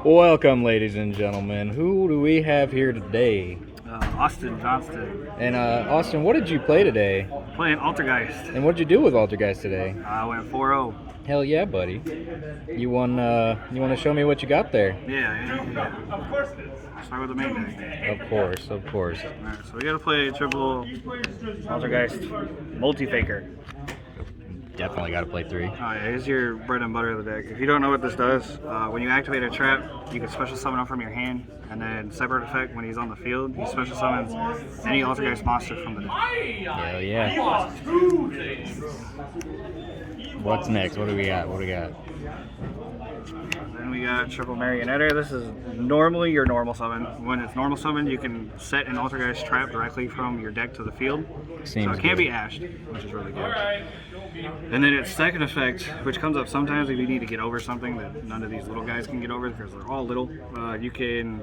Welcome, ladies and gentlemen. Who do we have here today? Austin Johnston. And Austin, what did you play today? Playing Altergeist. And what did you do with Altergeist today? I went 4-0. Hell yeah, buddy. You want to show me what you got there? Yeah. Start with the main deck. Of course. Alright, so we gotta play triple Altergeist multi-faker. Definitely got to play 3. Oh yeah, here's your bread and butter of the deck. If you don't know what this does, when you activate a trap, you can special summon him from your hand, and then separate effect when he's on the field, he special summons any Altergeist monster from the deck. Hell yeah. What's next? What do we got? Then we got triple Marionetter. This is normally your normal summon. When it's normal summon, you can set an Altergeist trap directly from your deck to the field. Seems so it can't be ashed, which is really good. And then its second effect, which comes up sometimes if you need to get over something that none of these little guys can get over because they're all little. You can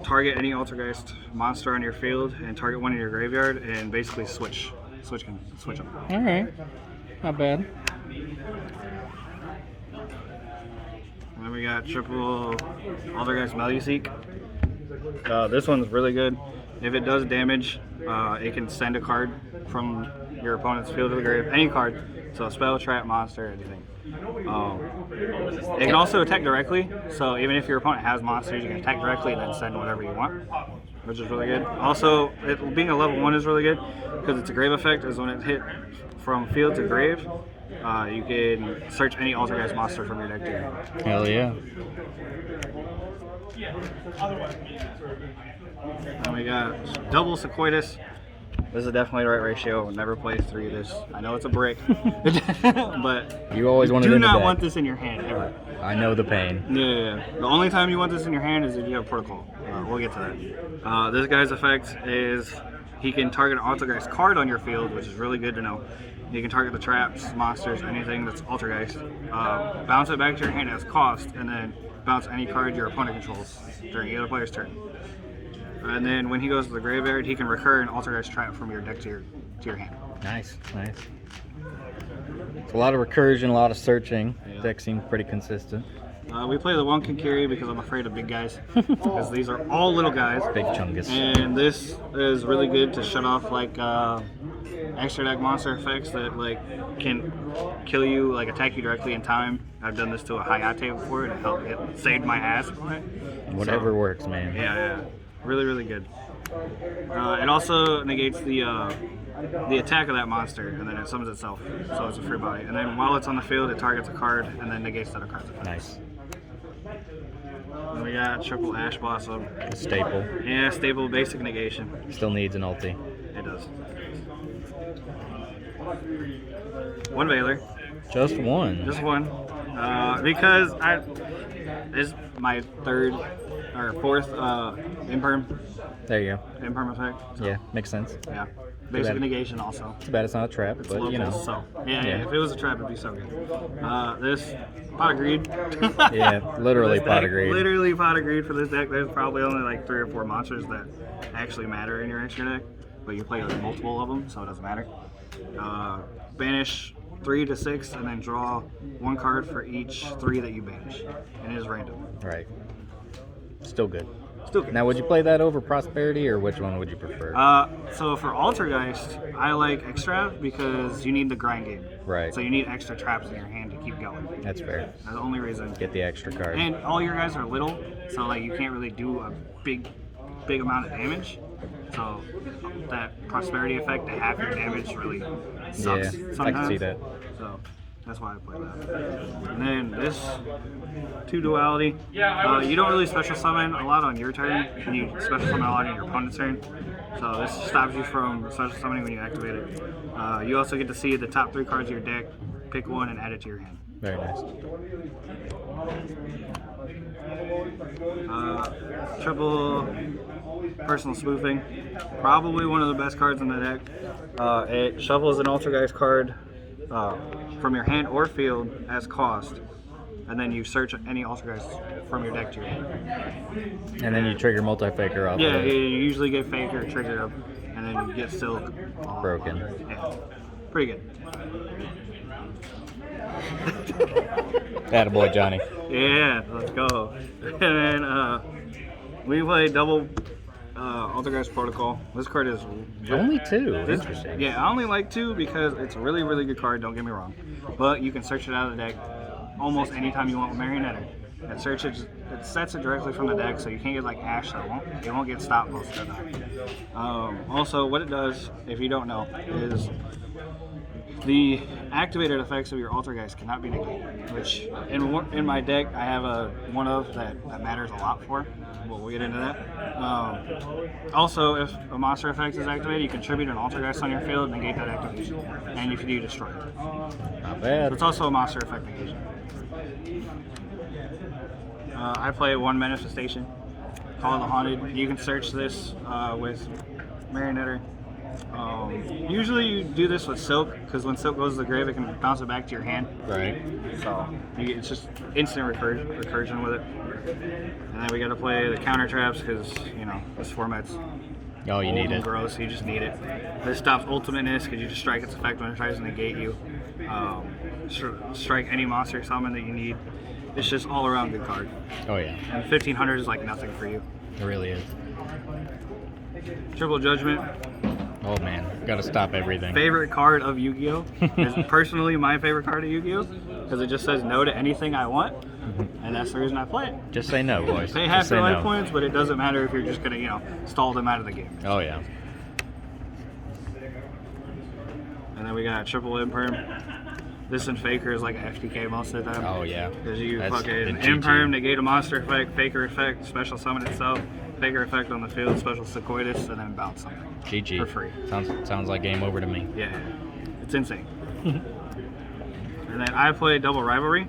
target any Altergeist monster on your field and target one in your graveyard and basically switch them. All right. Not bad. And then we got triple Altergeist Value Seek. This one's really good. If it does damage, it can send a card from your opponent's field to the grave, any card. So a spell, trap, monster, anything. It can also attack directly. So even if your opponent has monsters, you can attack directly and then send whatever you want, which is really good. Also, being a level 1 is really good because it's a grave effect. Is when it hit from field to grave, you can search any Altergeist monster from your deck to your hand. Hell yeah. And we got double Sequoias. This is definitely the right ratio. Never play 3 of this. I know it's a brick, but You always wanted do in the not deck. want this in your hand ever. I know the pain. Yeah. The only time you want this in your hand is if you have protocol. We'll get to that. This guy's effect is he can target an Altergeist card on your field, which is really good to know. You can target the traps, monsters, anything that's Altergeist. Bounce it back to your hand as cost, and then bounce any card your opponent controls during either player's turn. And then when he goes to the graveyard, he can recur an Altergeist trap from your deck to your hand. Nice. It's a lot of recursion, a lot of searching. Yeah. Deck seems pretty consistent. We play the one Kinkiri because I'm afraid of big guys. Because these are all little guys. Big chungus. And this is really good to shut off like extra deck monster effects that like can kill you, like attack you directly in time. I've done this to a Hayate before and it saved my ass on it. Whatever works, man. Yeah. Really good. It also negates the attack of that monster, and then it summons itself, so it's a free body. And then while it's on the field, it targets a card, and then negates that card's effect. Nice. And we got triple Ash Blossom. A staple. Yeah, stable basic negation. Still needs an ulti. It does. One Veiler. Just one. Just one. Because this is my third or fourth imperm There you go. effect. So, Yeah, makes sense. yeah. Basic bad. negation also. Too bad it's not a trap, It's but local, you know. so yeah, Yeah. if it was a trap, it'd be so good. This pot of greed. Yeah, literally This pot deck, of greed. Literally pot of greed for this deck. There's probably only like 3 or 4 monsters that actually matter in your extra deck, but you play like multiple of them, so it doesn't matter. Banish 3 to 6, and then draw 1 card for each 3 that you banish, and it is random. Right. Still good. Still good. Now, would you play that over Prosperity, or which one would you prefer? So for Altergeist, I like Extra because you need the grind game. Right. So you need extra traps in your hand to keep going. That's fair. That's the only reason. Get the extra card. And all your guys are little, so like you can't really do a big amount of damage. So that prosperity effect to half your damage really sucks Yeah, sometimes. I can see that. So that's why I play that. And then this 2 duality. You don't really special summon a lot on your turn, and you special summon a lot on your opponent's turn. So this stops you from special summoning when you activate it. You also get to see the top 3 cards of your deck, pick one, and add it to your hand. Very nice. Triple personal spoofing, probably one of the best cards in the deck. It shuffles an Altergeist card from your hand or field as cost, and then you search any Altergeist from your deck to your hand. And then you trigger multi-faker off Yeah, of you it. usually get Faker triggered up, and then you get Silk. Broken. Yeah, pretty good. Attaboy, Johnny. Yeah, let's go. And then we play double Altergeist Protocol. This card is Only 2. Interesting. Yeah, I only like 2 because it's a really, really good card, don't get me wrong. But you can search it out of the deck almost anytime you want with Marionetter. It sets it directly from the deck, so you can't get like Ash, it won't get stopped most of the time. Also, what it does, if you don't know, is the activated effects of your Altergeist cannot be negated, which in my deck I have a one of that matters a lot for. We'll get into that. Also, if a monster effect is activated, you can tribute an Altergeist on your field and negate that activation. And if you do, destroy it. Not bad. So it's also a monster effect negation. I play 1 Manifestation, Call of the Haunted. You can search this with Marionetter. Usually you do this with Silk, because when Silk goes to the grave, it can bounce it back to your hand. Right. So it's just instant recursion with it. And then we got to play the counter traps, because this format's you need it. Gross. You just need it. This stops ultimateness, because you just strike its effect when it tries to negate you. Strike any monster summon that you need. It's just all around good card. Oh yeah. And 1500 is like nothing for you. It really is. Triple Judgment. Oh man, gotta stop everything. Favorite card of Yu-Gi-Oh! Is personally my favorite card of Yu-Gi-Oh! Because it just says no to anything I want, and that's the reason I play it. Just say no, boys. Pay half your life points, but it doesn't matter if you're just gonna, stall them out of the game. Oh yeah. And then we got Triple Imperm. This and Faker is like a FTK most of the time. Oh yeah. Because you fucking Imperm, negate a monster effect, Faker effect, special summon itself, Faker effect on the field, special Sequoias, and then bounce something. GG. For free. Sounds like game over to me. Yeah. It's insane. And then I play Double Rivalry,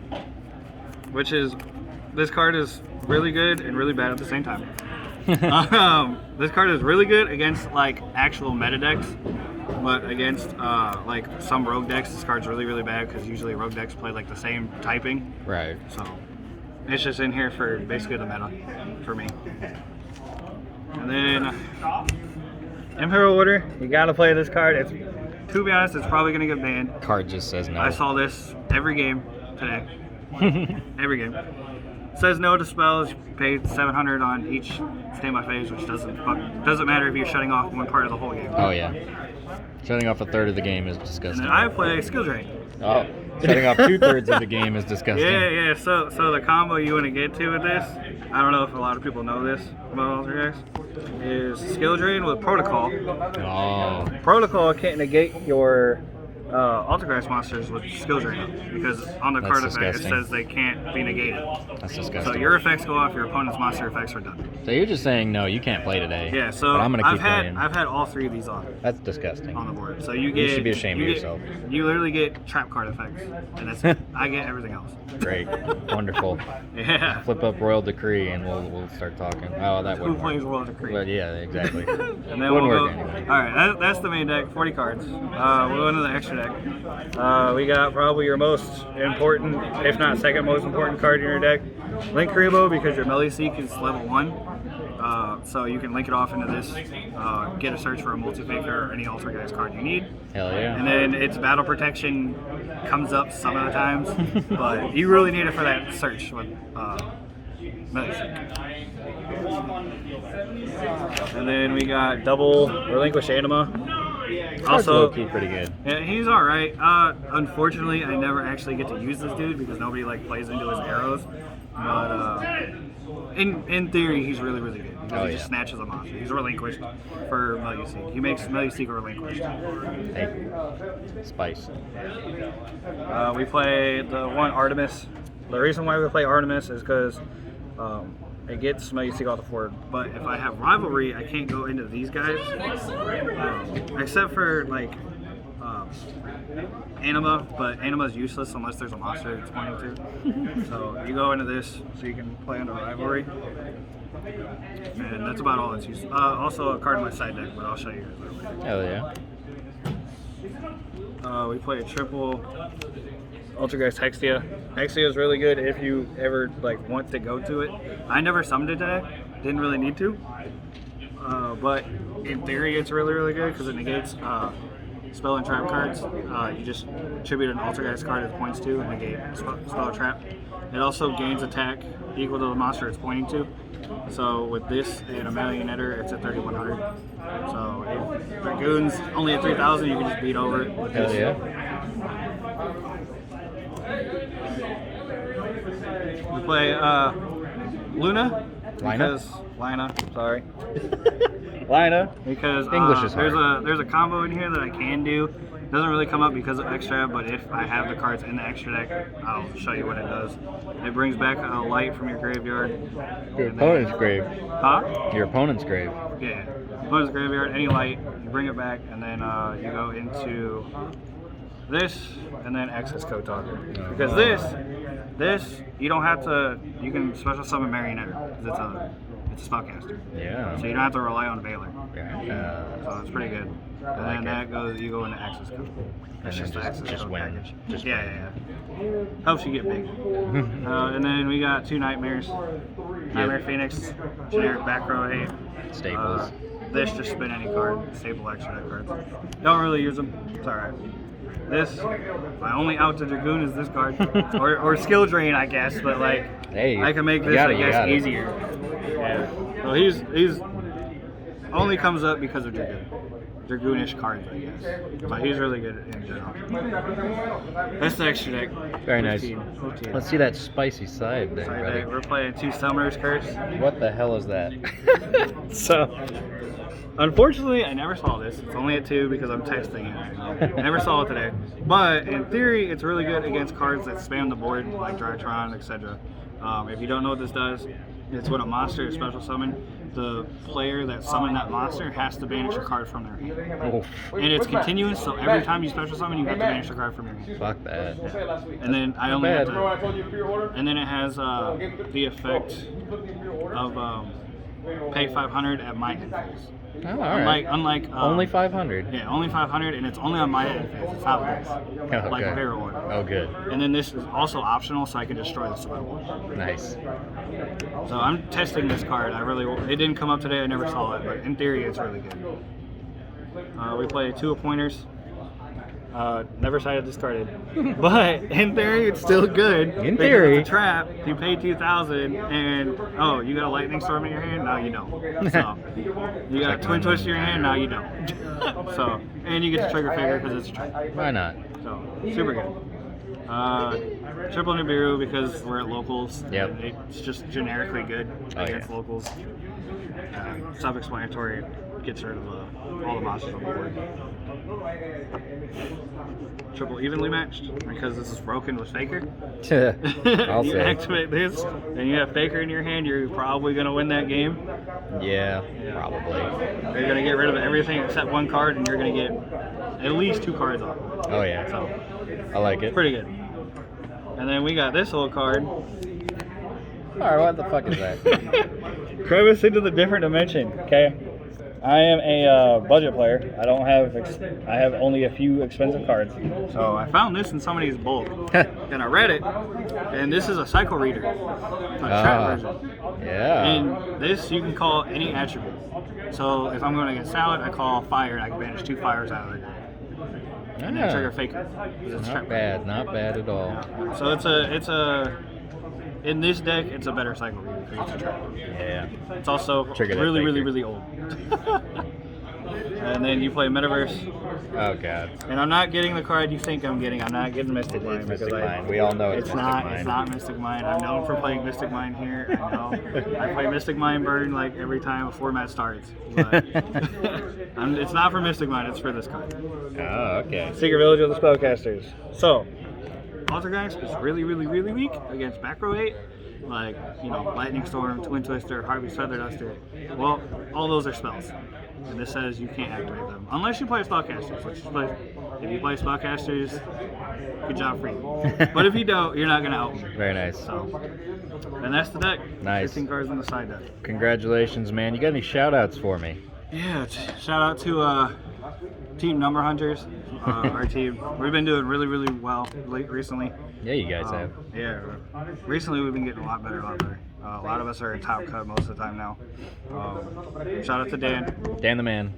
which is, this card is really good and really bad at the same time. This card is really good against like actual meta decks, but against like some rogue decks, this card's really, really bad because usually rogue decks play like the same typing. Right. So it's just in here for basically the meta for me. And then Imperial Order, you gotta play this card. To be honest, it's probably gonna get banned. Card just says no. I saw this every game today. Every game. It says no to spells. You pay 700 on each standby phase, which doesn't matter if you're shutting off one part of the whole game. Oh yeah. Shutting off a third of the game is disgusting. And then I play Skill Drain. Oh, shutting off 2/3 of the game is disgusting. Yeah. So the combo you want to get to with this, I don't know if a lot of people know this about Altergeist, is Skill Drain with Protocol. Oh. Protocol can't negate your Altergeist monsters with Skill Drain because on the card effect it says they can't be negated. That's disgusting. So your effects go off, your opponent's monster effects are done. So you're just saying no, you can't play today. Yeah. So but I'm gonna keep playing. I've had all 3 of these on. That's disgusting. On the board. So you should be ashamed of yourself. You literally get trap card effects, and that's it. I get everything else. Great. Wonderful. Yeah. Flip up Royal Decree and we'll start talking. Oh, that Who wouldn't plays work. Royal Decree? But yeah, exactly. And then wouldn't we'll work go. anyway. All right, that's the main deck. 40 cards. We'll go into the extra deck. We got probably your most important, if not second most important card in your deck, Link Rebo, because your Melee Seek is level 1. So you can link it off into this, get a search for a Multi-Faker or any Altergeist card you need. Hell yeah. And then its battle protection comes up some of the times, but you really need it for that search with Melee Seek. And then we got double Relinquish Anima. Also, low-key pretty good. Yeah, he's all right. Unfortunately, I never actually get to use this dude because nobody like plays into his arrows. But in theory, he's really, really good because he just snatches a monster. He's relinquished for Melee Seek. He makes Melee Seek relinquished. Hey, spice. We play the one Artemis. The reason why we play Artemis is because it gets Melee Seek off the board. But if I have Rivalry, I can't go into these guys. Except for like Anima, but Anima's useless unless there's a monster it's pointing to. So you go into this so you can play under Rivalry. And that's about all it's used. Also a card in my side deck, but I'll show you guys later. Hell yeah. We play a triple Altergeist Textia. Textia is really good if you ever like want to go to it. I never summoned it today. Didn't really need to. But in theory it's really, really good because it negates spell and trap cards. You just attribute an Altergeist card it points to and negate spell or trap. It also gains attack equal to the monster it's pointing to. So with this and a Marionetter, it's at 3,100. So if Dragoon's only at 3,000, you can just beat over it with Hell this. yeah. We play Luna. Lina? Lina, sorry. Lina, because English is hard. there's a combo in here that I can do. It doesn't really come up because of extra, but if I have the cards in the extra deck, I'll show you what it does. It brings back a light from your graveyard. Your opponent's grave. Huh? Your opponent's grave. Yeah. Opponent's graveyard, any light, you bring it back, and then you go into this, and then access code talker. Because this, you don't have to, you can special summon Marionetter, because it's a spellcaster. Yeah. So you don't have to rely on Veiler. Yeah. So it's pretty good. And then that goes, you go into access code. It's just the access code win. package. Just yeah. Helps you get big. And then we got 2 Nightmares. Nightmare Phoenix, generic back row 8. Staples. This, just spin any card, staple extra deck cards. Don't really use them, it's alright. This, my only out to Dragoon is this card. or skill drain, I guess, but like, hey, I can make this, I guess, easier. Yeah. So he's only comes up because of Dragoon. Dragoonish cards, I guess. But he's really good in general. That's the extra deck. Very nice. 15. Let's see that spicy side there, buddy. We're playing 2 Summoner's Curse. What the hell is that? So, unfortunately, I never saw this. It's only at 2 because I'm testing it right now. I never saw it today. But in theory, it's really good against cards that spam the board, like Drytron, etc. If you don't know what this does, it's when a monster is special summoned. The player that summoned that monster has to banish a card from their hand. Oh, And it's continuous, so every time you special summon, you have to banish a card from your hand. fuck that. And then I only have bad. to, and then it has the effect of pay 500 at my end phase. Oh, all right. Unlike Only 500. Yeah, only 500, and it's only on my end phase. It's not this. Okay. Like a Pharaoh one. Oh, good. And then this is also optional, so I can destroy the spell. Nice. So I'm testing this card. It didn't come up today. I never saw it, but in theory, it's really good. We play 2 Appointers. Never sided discarded, but in theory, it's still good. In theory, it's a trap. You pay 2,000, and you got a Lightning Storm in your hand. Now you don't. So you got a Twin Twist in your hand. Now you don't. So and you get to trigger Figure because it's a trap. Why not? So super good. Triple Nibiru because we're at locals. Yep. It's just generically good against locals. Self-explanatory. Gets rid of all the monsters on the board. Triple evenly matched because this is broken with Faker. I'll You say. activate this and you have Faker in your hand, you're probably going to win that game. Yeah, probably. You're going to get rid of everything except 1 card and you're going to get at least 2 cards off. Oh yeah. So I like it. pretty good. And then we got this little card. Alright, what the fuck is that? Crevice into the different dimension. Okay. I am a budget player. I have only a few expensive cards. So I found this in somebody's bulk, and I read it, and this is a cycle reader, a trap version. Yeah. And this you can call any attribute. So if I'm going to get Salad, I call Fire, and I can banish 2 fires out of it, and then trigger Faker. Not bad, not bad at all. So it's a in this deck, it's a better cycle reader because it's a trap. Yeah. It's also really old. And then you play Metaverse. Oh god. And I'm not getting the card you think I'm getting. I'm not getting Mystic Mine. It's Mystic Mine. We all know it's Mystic Mine. It's not Mystic Mine. I'm known for playing Mystic Mine here. I know. I play Mystic Mine Burn like every time a format starts. But it's not for Mystic Mine. It's for this card. Oh, okay. Secret Village of the Spellcasters. So, Altergeist is really weak against back row 8. Like, Lightning Storm, Twin Twister, Harvey's Feather Duster. Well, all those are spells. And this says you can't activate them. Unless you play Spellcasters. If you play Spellcasters, good job for you. But if you don't, you're not going to out me. Very nice. So, and that's the deck. Nice. 15 cards on the side deck. Congratulations, man. You got any shout outs for me? Yeah, shout out to Team Number Hunters, our team. We've been doing really well recently. Yeah, you guys have. Yeah, recently we've been getting a lot better. A lot of us are in top cut most of the time now. Shout out to Dan. Dan the man.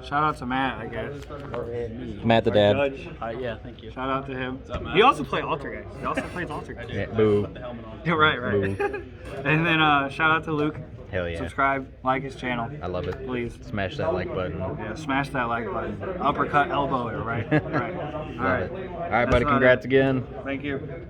Shout out to Matt, I guess. Matt the dad. Judge. Yeah, thank you. Shout out to him. He also played Altergeist. He also plays Altergeist. Yeah, boo. Yeah, right. And then shout out to Luke. Hell yeah. Subscribe, like his channel. I love it. Please. Smash that like button. Yeah, smash that like button. Uppercut elbow, right? Right. All right. All right, buddy. That's about Congrats it. again. Thank you.